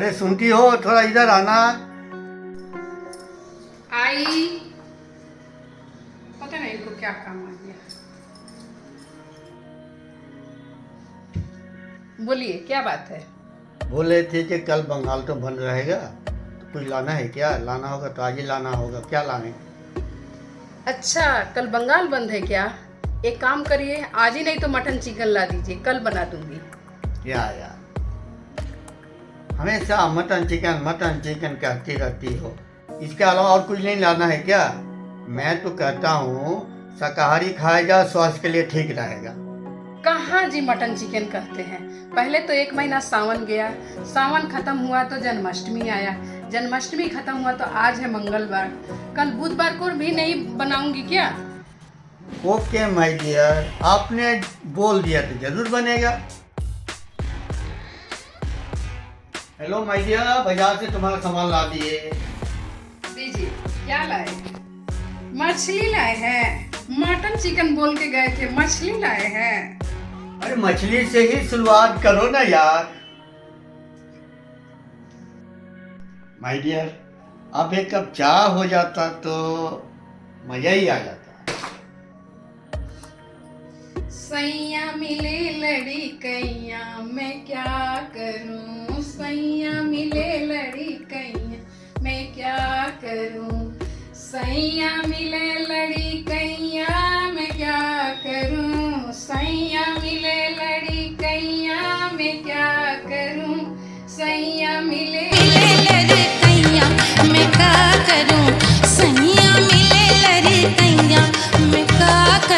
अरे सुनती हो, थोड़ा इधर आना। आई। पता नहीं इनको क्या काम आ गया। बोलिए क्या बात है। बोल रहे थे कि कल बंगाल तो बंद रहेगा, तो कुछ लाना है क्या? लाना होगा तो आज ही लाना होगा। क्या लाने? अच्छा, कल बंगाल बंद है क्या? एक काम करिए, आज ही नहीं तो मटन चिकन ला दीजिए, कल बना दूंगी। यार हमेशा मटन चिकन कहती रहती हो। इसके अलावा और कुछ नहीं लाना है क्या? मैं तो कहता हूँ शाकाहारी खाया जा, स्वास्थ्य के लिए ठीक रहेगा। कहाँ जी मटन चिकन कहते हैं। पहले तो एक महीना सावन गया, सावन खत्म हुआ तो जन्माष्टमी आया, जन्माष्टमी खत्म हुआ तो आज है मंगलवार, कल बुधवार को भी नहीं बनाऊंगी क्या? ओके माय डियर, आपने बोल दिया तो जरूर बनेगा। हेलो माय डियर, बाजार से तुम्हारा सामान ला दिए। दीजिए। क्या लाए? मछली लाए हैं। मटन चिकन बोल के गए थे, मछली लाए हैं। अरे मछली से ही शुरुआत करो ना यार। माय डियर, अब एक कप चाय हो जाता तो मजा ही आ जाता। सैया मिले लड़ी कैया मैं क्या करूं, सैया मिले लड़ी कैया मैं क्या करूं, सैया मिले लड़ी